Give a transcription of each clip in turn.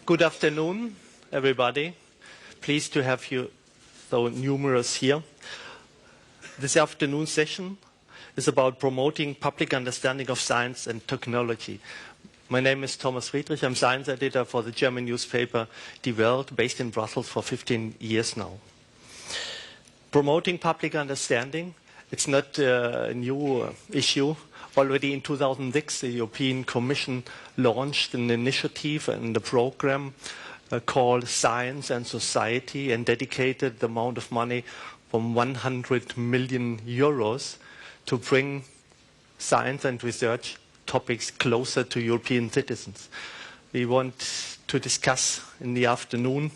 Good afternoon, everybody. Pleased to have you so numerous here. This afternoon session is about promoting public understanding of science and technology. My name is Thomas Friedrich. I'm science editor for the German newspaper Die Welt, based in Brussels for 15 years now. Promoting public understanding, it's not a new issue. Already in 2006, the European Commission launched an initiative and a program called Science and Society and dedicated the amount of money from 100 million euros to bring science and research topics closer to European citizens. We want to discuss in the afternoon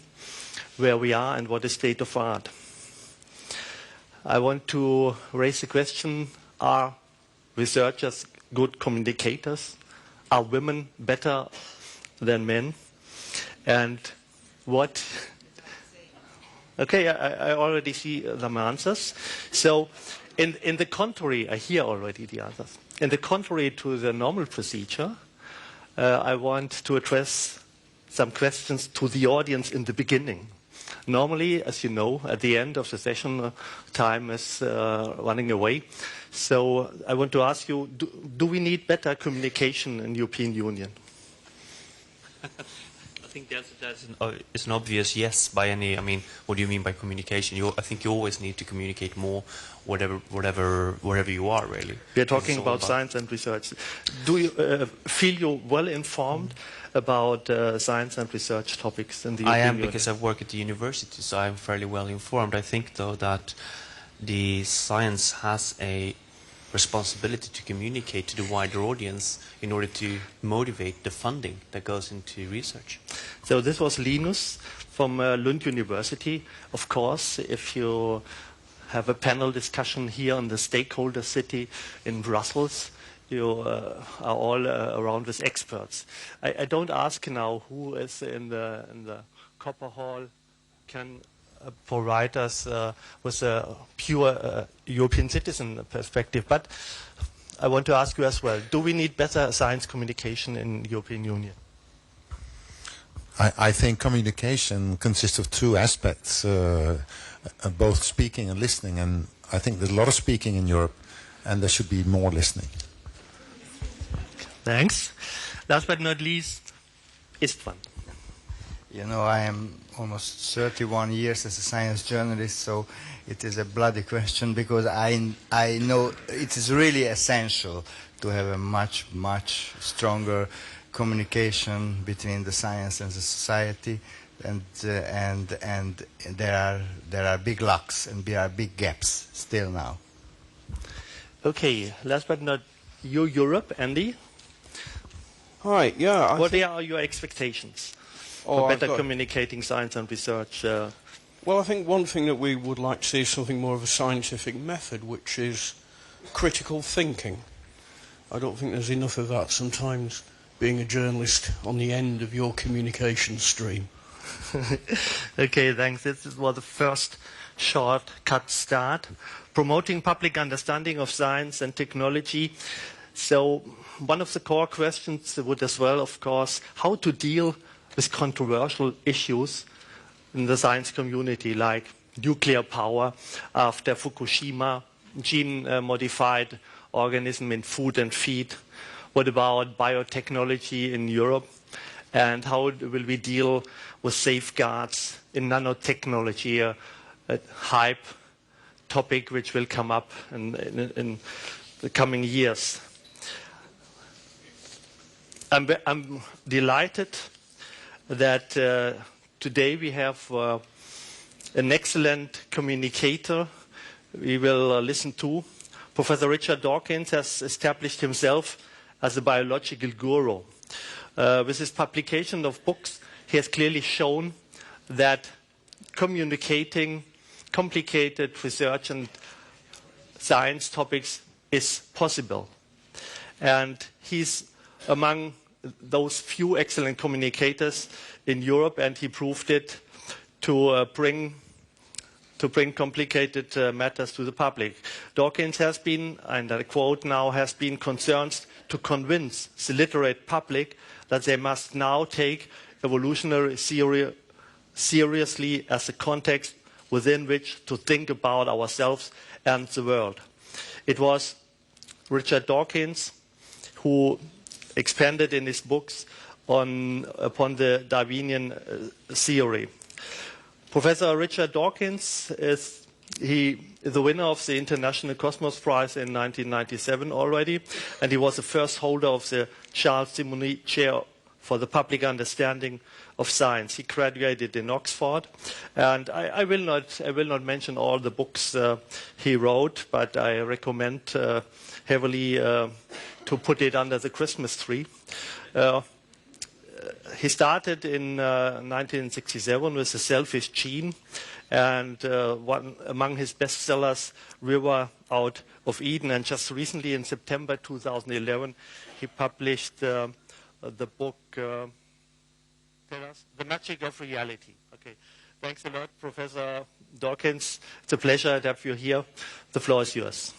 where we are and what is state of art. I want to raise the question, are researchers good communicators? Are women better than men? And what... Okay, I already see some answers. So, in the contrary, I hear already the answers. In the contrary to the normal procedure, I want to address some questions to the audience in the beginning. Normally, as you know, at the end of the session, time is running away. So I want to ask you, do we need better communication in the European Union? I think that's an obvious yes by any, what do you mean by communication? I think you always need to communicate more wherever you are, really. We are talking about science and research. Do you feel you're well informed about science and research topics in the European Union? I am, because I work at the university, so I'm fairly well informed. I think, though, that the science has a responsibility to communicate to the wider audience in order to motivate the funding that goes into research. So this was Linus from Lund University. Of course, if you have a panel discussion here on the stakeholder city in Brussels, you are all around with experts. I don't ask now who is in the Copper Hall can provide us with a pure European citizen perspective. But I want to ask you as well, do we need better science communication in the European Union? I think communication consists of two aspects, both speaking and listening. And I think there's a lot of speaking in Europe, and there should be more listening. Thanks. Last but not least, Istvan. You know, I am almost 31 years as a science journalist, so it is a bloody question, because I know it is really essential to have a much stronger communication between the science and the society, and there are big lacks and there are big gaps still now. Okay, last but not Europe, Andy. Hi, yeah. What are your expectations for better communicating science and research? Well, I think one thing that we would like to see is something more of a scientific method, which is critical thinking. I don't think there's enough of that sometimes, being a journalist on the end of your communication stream. Okay, thanks. This was the first shortcut start. Promoting public understanding of science and technology. So one of the core questions would as well, of course, how to deal with controversial issues in the science community, like nuclear power after Fukushima, gene-modified organism in food and feed. What about biotechnology in Europe? And how will we deal with safeguards in nanotechnology, a hype topic which will come up in the coming years? I'm delighted that today we have an excellent communicator we will listen to. Professor Richard Dawkins has established himself as a biological guru. With his publication of books, he has clearly shown that communicating complicated research and science topics is possible. And he's among those few excellent communicators in Europe, and he proved it to bring complicated matters to the public. Dawkins has been, and I quote now, has been concerned to convince the literate public that they must now take evolutionary theory seriously as a context within which to think about ourselves and the world. It was Richard Dawkins who expanded in his books upon the Darwinian theory. Professor Richard Dawkins is the winner of the International Cosmos Prize in 1997 already, and he was the first holder of the Charles Simonyi Chair for the Public Understanding of Science. He graduated in Oxford, and I will not mention all the books he wrote, but I recommend heavily to put it under the Christmas tree. He started in 1967 with The Selfish Gene, and one among his bestsellers, River Out of Eden. And just recently, in September 2011, he published the book, tell us, The Magic of Reality. Okay, thanks a lot, Professor Dawkins. It's a pleasure to have you here. The floor is yours.